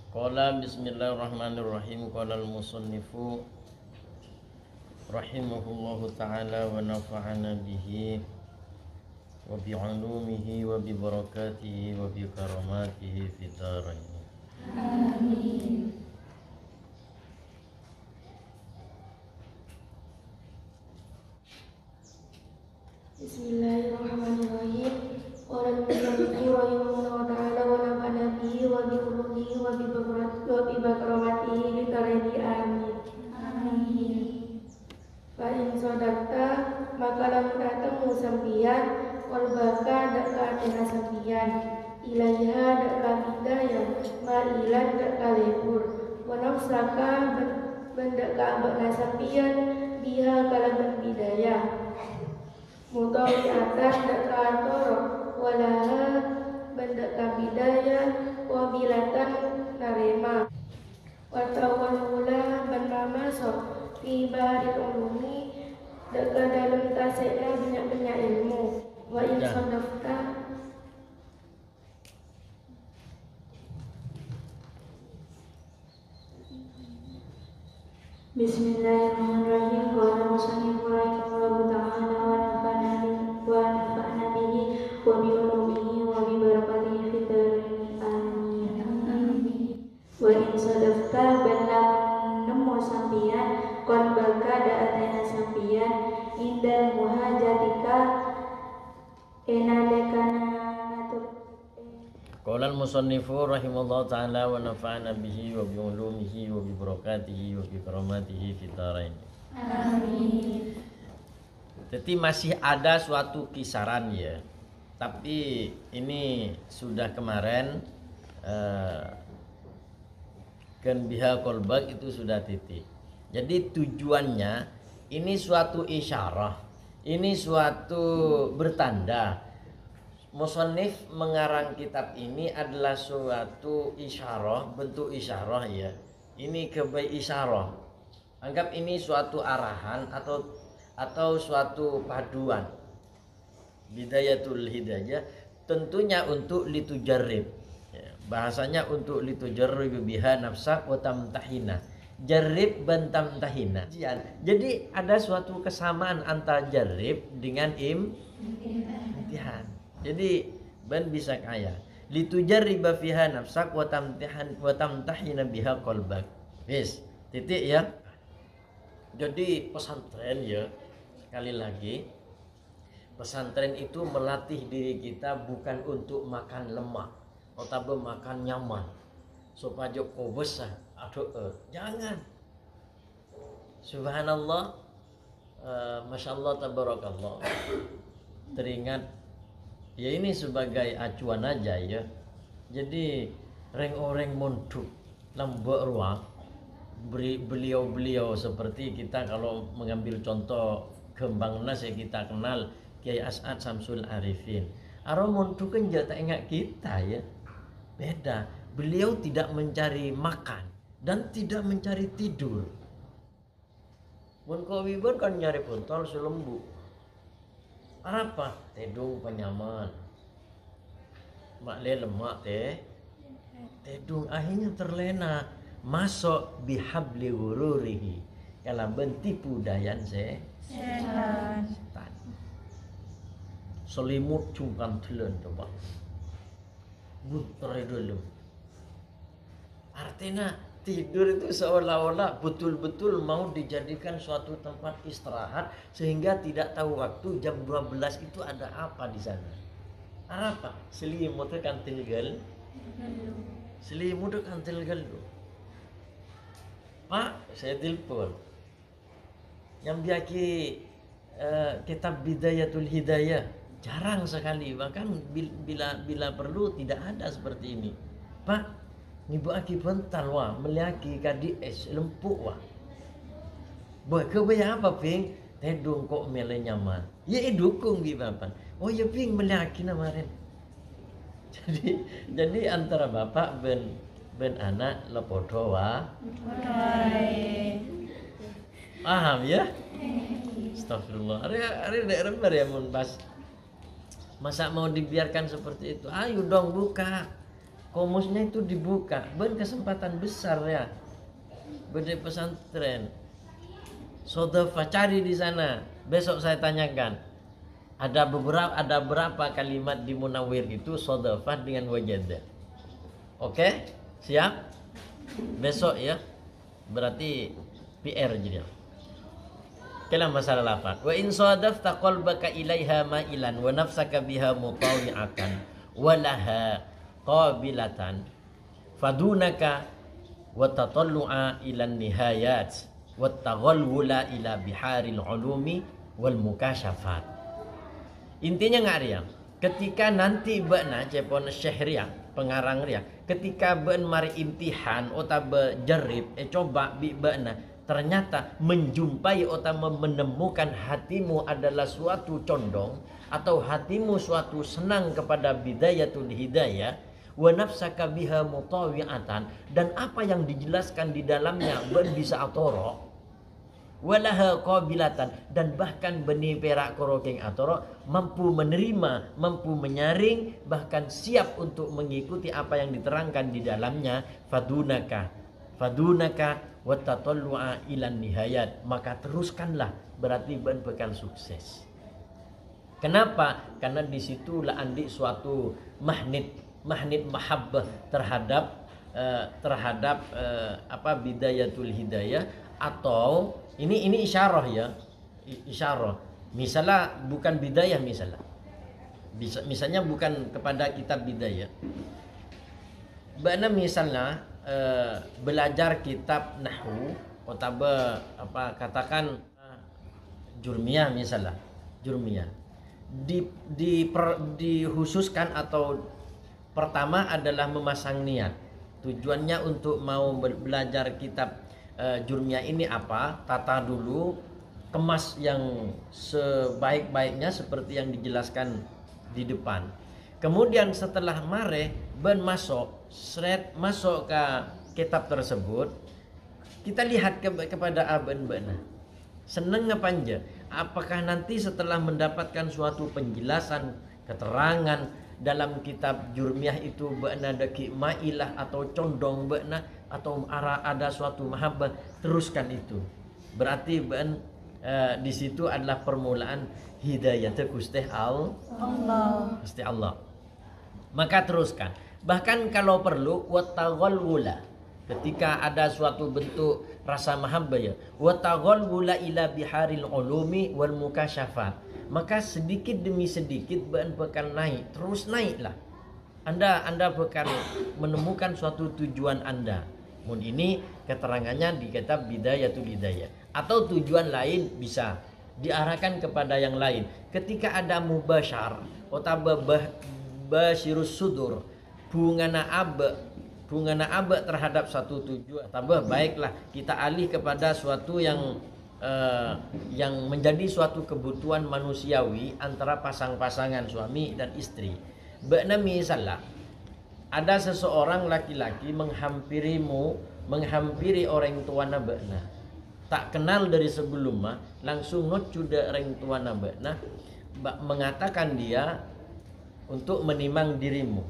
Qala bismillahirrahmanirrahim. Qala al-musannifu rahimahullahu ta'ala wa nafa'ana bihi wa bi'ulumihi wa bi barakatihi wa bi karamatihi fid dharain. Amin. Bismillahirrahmanirrahim. Qala al-musannifu rahimahullahu ta'ala wa nafa'ana bihi wa bi ulumihi wa bi karamatihi fid dharain. Amin. Amin. Fa in sadaqta maka lamun atemu sampian qalbaka dak ka atena sampian ilaiha dak ka bidaya mailan dak ka lebur wa nafsaka bendak ka abana sampian biha kalaban bidaya mutawi atas dak ka antara walaha bendak ka bidaya wa bilatan narema wa tawalla ban mamasok fi baharil ulumi dekat dalam taseknya banyak-banyak ilmu wa in sadafta Bismillahirrahmanirrahim. Qala musannifur rahimahullahu ta'ala wa nafa'ana bihi wa bi ulumihi wa bi barakatihi fid dharain. Amin. Wa in sadafta bala nemu sampian kon baka da atena sampian indal muhajatika enalekana ngatur. Qala al-musannifu rahimahullahu ta'ala wa nafa'ana bihi wa bi ulumihi wa bi barakatihi wa bi karamatihi fid dharain. Amin. Jadi masih ada suatu kisaran ya. Tapi ini sudah kemarin kan biha qalbak itu sudah titik. Jadi tujuannya ini suatu isyarah, ini suatu bertanda. Musannif mengarang kitab ini adalah suatu isyarah, bentuk isyarah ya. Ini kebaik isyarah. Anggap ini suatu arahan atau suatu paduan. Bidayatul hidayah tentunya untuk litujarrib. Ya, bahasanya untuk litujarrib biha nafsak wa tamtahina. Jarrib dan tamtahina. Jadi ada suatu kesamaan antara jarrib dengan imtihan. Jadi ban bisa kaya. Litujarriba fiha nafsak wa tamtahina biha qalbak. Wis, titik ya. Jadi pesantren ya, sekali lagi pesantren itu melatih diri kita bukan untuk makan lemak, tetapi makan nyaman. Supaya kau besar. Aduh, jangan. Subhanallah, Masya Allah, tabarakallah. Teringat. Ya ini sebagai acuan aja ya. Jadi orang-orang mondok lembok ruang beliau-beliau seperti kita kalau mengambil contoh Kembang Nas yang kita kenal Kiai As'ad Samsul Arifin. Aro mondok kan tak ingat kita ya. Beda. Beliau tidak mencari makan dan tidak mencari tidur. Mun kawibon kan nyari kontol selembu. Apa? Tedung penyaman. Makle lemak tedung akhirnya terlena masuk bihabli ghururihi. Kalau bentipu dayan setan. Selimut cungkan telan coba. Butre dulu. Artinya tidur itu seolah-olah betul-betul mau dijadikan suatu tempat istirahat sehingga tidak tahu waktu jam 12 itu ada apa di sana. Apa? Selimut kan tinggal. Selimut kan tinggal. Pak, saya telepon. Yang biaki kitab Bidayatul Hidayah jarang sekali, bahkan bila perlu tidak ada seperti ini. Pak, nibu aki bental wah, meliaki kadi es lempuk wah. Buat kebaya apa ping? Tedung kok mele nyaman. Ya dukung di bapak. Oh ya ping meliaki namarin. Jadi antara bapak ben anak lepodo wah. Paham ya? Astagfirullah. Hari daerah ya mun pas Masa mau dibiarkan seperti itu? Ayo dong buka. Komusnya itu dibuka. Ben kesempatan besar ya. Berdiri pesantren. Sodafah cari di sana. Besok saya tanyakan. Ada berapa kalimat di Munawwir itu sodafah dengan wajada. Oke? Siap? Besok ya. Berarti PR jadi. Kalam masalah lafaz. Wa in sadafta qalbaka ilaiha ma'ilan wa nafsaka biha mutawi'atan wa laha qabilatan fadunaka wa tatallu'a ila nihayat wa taghallula ila biharil ulumi wal mukashafat. Intinya ngaria, ketika nanti beuna cepon syehria pengarang ria, ketika beun mari imtihan otabe jarib coba bi beuna ternyata menjumpai atau menemukan hatimu adalah suatu condong atau hatimu suatu senang kepada bidayatul hidayah wa nafsaka biha mutawi'atan, dan apa yang dijelaskan di dalamnya ben bisa atoro walaha qabilatan, dan bahkan benih perak korokeng atoro mampu menerima, mampu menyaring, bahkan siap untuk mengikuti apa yang diterangkan di dalamnya. Fadunaka wa tatallu'a ilan nihayat, maka teruskanlah, berarti ben bekal sukses. Kenapa? Karena disitulah andi suatu magnet mahabbah terhadap bidayatul hidayah, atau ini isyarah ya, isyarah. Misalnya bukan bidayah, misalnya bukan kepada kitab bidayah. Bana misalnya belajar kitab nahwu atau katakan jurmiyah misalnya, jurmiyah dikhususkan atau pertama adalah memasang niat. Tujuannya untuk mau belajar kitab jurmiyah ini apa? Tata dulu, kemas yang sebaik-baiknya seperti yang dijelaskan di depan. Kemudian setelah mare ben masuk ke kitab tersebut, kita lihat kepada aben bena. Seneng apa anja? Apakah nanti setelah mendapatkan suatu penjelasan, keterangan dalam kitab jurmiyah itu bena daki mailah atau condong bena, atau ada suatu mahabbah, teruskan itu. Berarti ben di situ adalah permulaan hidayah Gusti Allah. Gusti Allah. Maka teruskan. Bahkan kalau perlu wattaghallula, ketika ada suatu bentuk rasa mahabbah ya, wattaghallula ila biharil ulumi wal mukashafat, maka sedikit demi sedikit bakal naik, terus naiklah. Anda bakal menemukan suatu tujuan Anda. Mun ini keterangannya di kitab Bidayatul Hidayah, atau tujuan lain bisa diarahkan kepada yang lain. Ketika ada mubasyar atau basyirus sudur, bungana abe terhadap satu tujuan, tambah baiklah kita alih kepada suatu yang menjadi suatu kebutuhan manusiawi antara pasang-pasangan suami dan istri. Bena misalnya ada seseorang laki-laki menghampiri orang tuana bena, tak kenal dari sebelumnya, langsung nocuda orang tuana bena, mengatakan dia untuk menimang dirimu.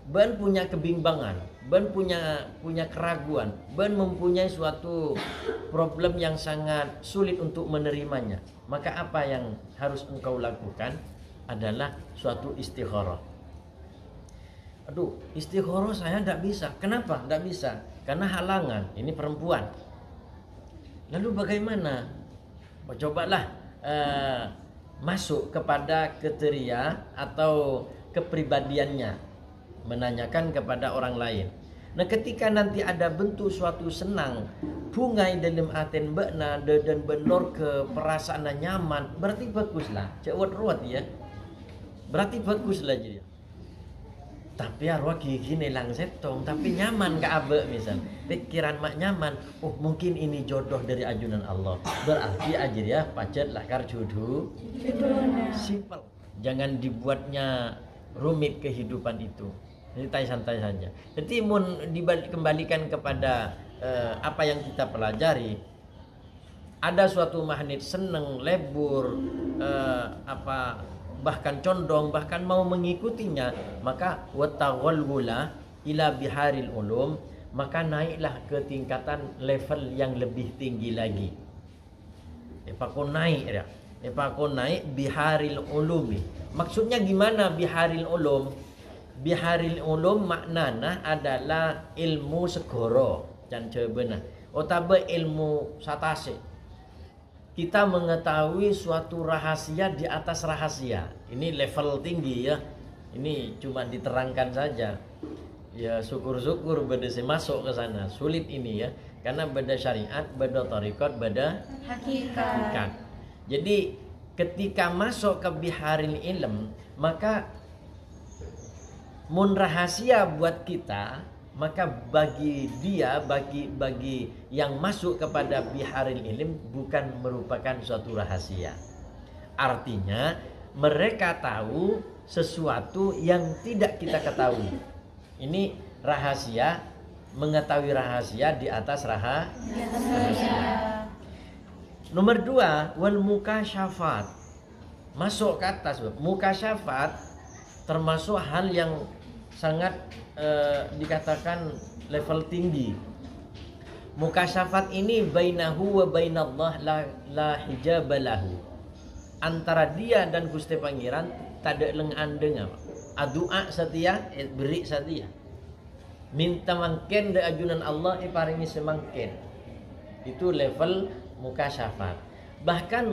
Ben punya kebimbangan, Ben punya keraguan, Ben mempunyai suatu problem yang sangat sulit untuk menerimanya. Maka apa yang harus engkau lakukan adalah suatu istikharah. Aduh, istikharah saya tidak bisa. Kenapa tidak bisa? Karena halangan, ini perempuan. Lalu bagaimana? Cobalah masuk kepada kriteria atau kepribadiannya, menanyakan kepada orang lain. Nah, ketika nanti ada bentuk suatu senang, bungai dalam aten bekna dan benor ke perasaan nyaman, berarti baguslah. Cewek ruwet ya, berarti baguslah jadi. Tapi arwah gini lang setong, tapi nyaman ke abe misal. Pikiran mak nyaman, oh mungkin ini jodoh dari ajunan Allah. Berarti ajar ya, pacet lakar jodoh. Simple. Jangan dibuatnya rumit kehidupan itu. Santai-santai saja. Jadi kembalikan kepada apa yang kita pelajari. Ada suatu magnet seneng lebur bahkan condong, bahkan mau mengikutinya, maka wattaghallula ila biharil ulum, maka naiklah ke tingkatan level yang lebih tinggi lagi. Epakon naik ya. Epakon naik biharil ulumi. Maksudnya gimana biharil ulum? Biharil ulum maknana adalah ilmu segoro dan benar. Otabe ilmu satase. Kita mengetahui suatu rahasia di atas rahasia. Ini level tinggi ya. Ini cuma diterangkan saja. Ya syukur-syukur beda masuk ke sana. Sulit ini ya. Karena beda syariat, beda tarikat, beda hakikat. Jadi ketika masuk ke biharil ilm, maka mun rahasia buat kita, maka bagi dia, bagi yang masuk kepada biharil ilm bukan merupakan suatu rahasia. Artinya mereka tahu sesuatu yang tidak kita ketahui. Ini rahasia, mengetahui rahasia di atas rahasia. Nomor 2, wal mukasyafat. Masuk ke atas. Mukasyafat termasuk hal yang sangat dikatakan level tinggi. Mukasyafat ini bainahu wa bainallah la hijabalahu. Antara dia dan Gusti Pangeran tak ada lengan adua setia beri setia. Minta mangken de ajunan Allah paringi semangken. Itu level mukasyafat. Bahkan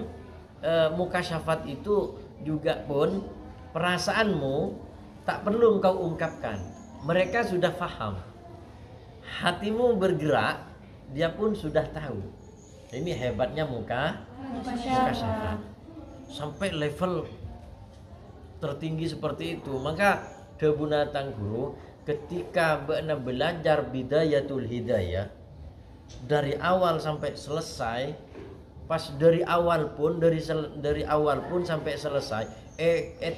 mukasyafat itu juga pun perasaanmu tak perlu engkau ungkapkan. Mereka sudah faham. Hatimu bergerak, dia pun sudah tahu. Ini hebatnya mukasyafat. Sampai level tertinggi seperti itu. Maka kebunatan guru ketika benar belajar bidayatul hidayah dari awal sampai selesai, pas dari awal pun sampai selesai,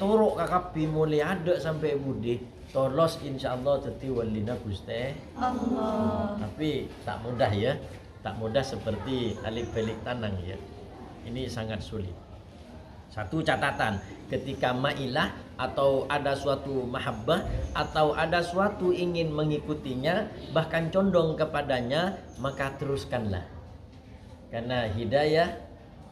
torok kakapi mulai ada sampai budi tolos insyaallah teti walina Gusti Allah. Tapi tak mudah ya, tak mudah seperti alif belik tanang ya. Ini sangat sulit. Satu catatan, ketika mailah atau ada suatu mahabbah atau ada suatu ingin mengikutinya, bahkan condong kepadanya, maka teruskanlah. Karena hidayah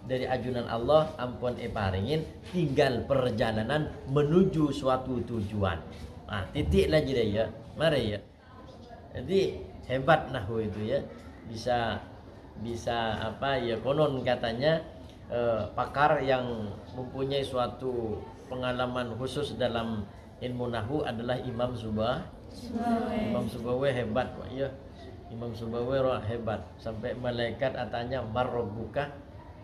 dari ajunan Allah ampun paringin, tinggal perjalanan menuju suatu tujuan. Nah, titik lagi deh ya. Mari ya. Jadi hebat nahwu itu ya. Bisa apa ya, konon katanya pakar yang mempunyai suatu pengalaman khusus dalam ilmu nahwu adalah Imam Subawai. Imam Subawai hebat kok ya. Imam Subawai hebat sampai malaikat tanya marrabbuka.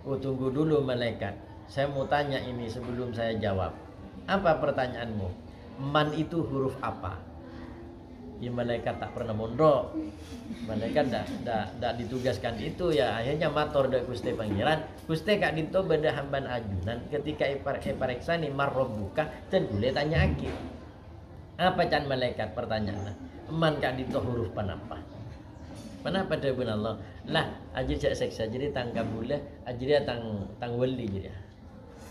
Oh, tunggu dulu malaikat. Saya mau tanya ini sebelum saya jawab. Apa pertanyaanmu? Man itu huruf apa? Ya malaikat tak pernah mondok. Malaikat dak ditugaskan itu ya. Akhirnya matur dak Gusti Pangeran. Gusti kak dito beda hamban ajunan ketika ipareksa ni marrabbuka dan boleh tanya akil. Apa can malaikat pertanyaan? Man kak dito huruf panapa? Panapa dah benar Allah? Lah aja jak seksa jadi tangkap boleh aja tang wali jadi.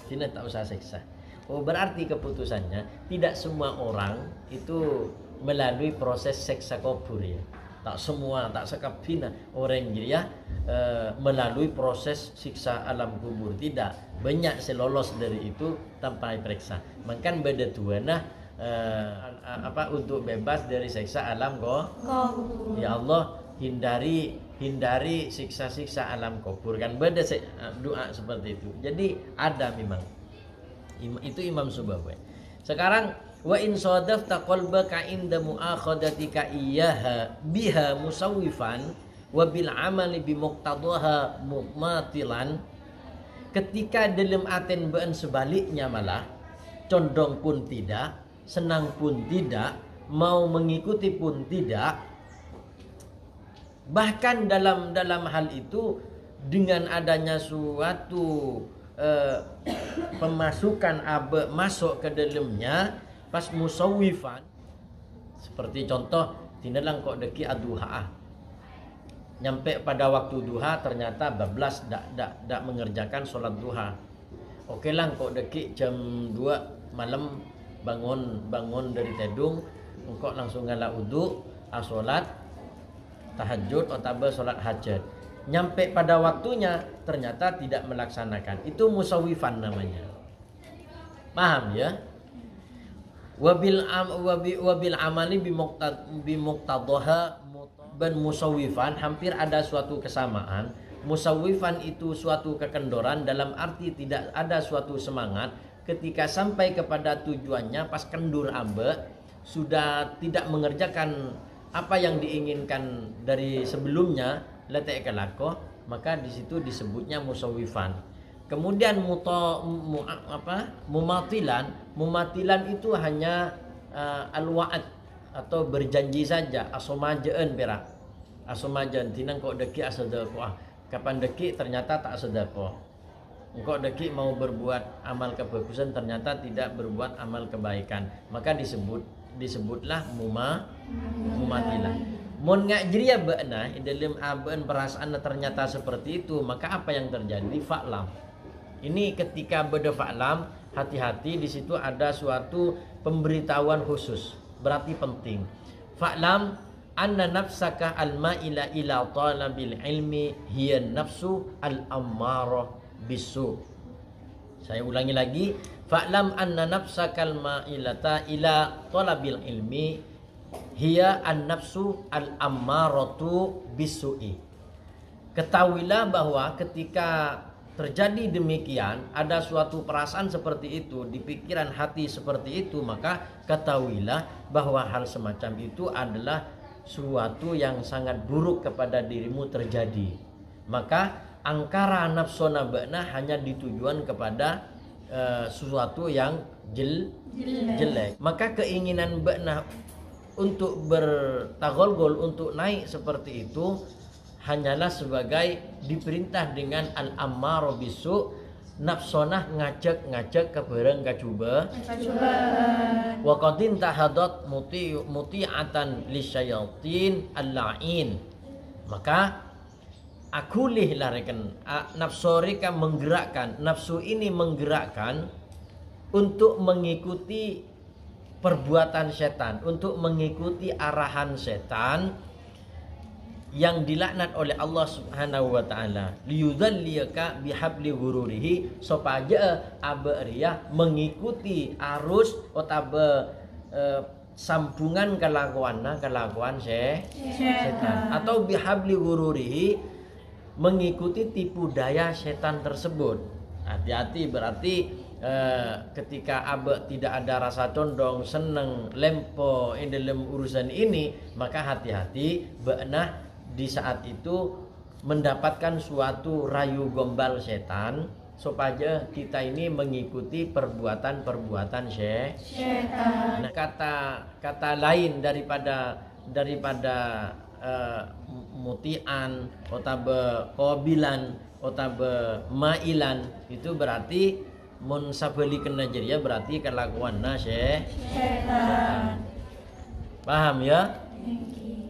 Sini tak usah seksa. Oh berarti keputusannya tidak semua orang itu melalui proses seksa kubur ya. Tak semua, tak sekabina orang jadi ya melalui proses siksa alam kubur. Tidak, banyak selolos dari itu tanpa diperiksa. Makan beda tuana untuk bebas dari siksa alam kubur. Ya Allah hindari siksa-siksa alam kubur, kan beda doa seperti itu. Jadi ada memang itu Imam Subawai. Sekarang wa in sadafta qalbaka inda muakhadatika iyyaha biha musawwifan wa bil amali bi muqtadaha mumatilan, ketika dalam aten beun sebaliknya malah condong pun tidak, senang pun tidak, mau mengikuti pun tidak, bahkan dalam hal itu dengan adanya suatu pemasukan masuk ke dalamnya pas musawwifan, seperti contoh tinalang kok deki aduha, nyampe pada waktu duha ternyata bablas dak mengerjakan sholat duha, Oke lah kok dekik jam 2 malam bangun dari tedung, engkau langsung ngalah uduk, salat tahajud atau salat hajat. Nyampe pada waktunya ternyata tidak melaksanakan. Itu musawwifan namanya. Paham ya? Wabil amali bimuqtadaha ban musawwifan, hampir ada suatu kesamaan. Musawwifan itu suatu kekendoran, dalam arti tidak ada suatu semangat ketika sampai kepada tujuannya pas kendur ambek sudah tidak mengerjakan apa yang diinginkan dari sebelumnya letek kelako, maka di situ disebutnya musawwifan. Kemudian mumatilan itu hanya al-wa'ad atau berjanji saja, asomajaan perak. Asomajaan tinang kok deki asadaqah. Kapan deki ternyata tak sedekah. Engkau deki mau berbuat amal kebagusan ternyata tidak berbuat amal kebaikan, maka disebutlah mumatilah. Mun ngajriya ba'na dalam aban perasaan ternyata seperti itu, maka apa yang terjadi? Fa'lam. Ini ketika beda fa'lam, hati-hati, di situ ada suatu pemberitahuan khusus, berarti penting. Fa'lam anna nafsaka al-ma'ila ila talabil ilmi hiya nafsu al-ammarah bisu. Saya ulangi lagi, fa'lam anna nafsaka al-ma'ilata ila talabil ilmi hiya an-nafsu al-ammaratu bisu'i. Ketahuilah bahwa ketika terjadi demikian, ada suatu perasaan seperti itu di pikiran hati seperti itu, maka ketahuilah bahwa hal semacam itu adalah suatu yang sangat buruk kepada dirimu terjadi. Maka angkara nafsona ba'na hanya ditujuan kepada sesuatu yang jelek. Maka keinginan ba'na untuk bertagolgol, untuk naik seperti itu hanyalah sebagai diperintah dengan al-ammarah bisu, nafsonah ngajak kebereng kacuba wa qadin tahadat muti'atan lisyayatin al-la'in. Maka akulih larikan nafsorika menggerakkan, nafsu ini menggerakkan untuk mengikuti perbuatan setan, untuk mengikuti arahan setan yang dilaknat oleh Allah Subhanahu wa taala, liyudzalliyaka bihabli ghururihi, supaya abariyah mengikuti arus otabe sambungan kelakuan setan, atau bihabli ghururihi mengikuti tipu daya setan tersebut. Hati-hati, berarti ketika abe tidak ada rasa condong, seneng, lempo dalam urusan ini, maka hati-hati ba'nah di saat itu mendapatkan suatu rayu gombal setan supaya kita ini mengikuti perbuatan setan. Nah, kata lain daripada mutian, otabe kobilan, otabe mailan, itu berarti mun sabeli kena jeria berarti kelakuan setan. Paham ya?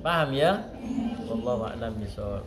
Paham ya? Wallahu a'lam bishawab.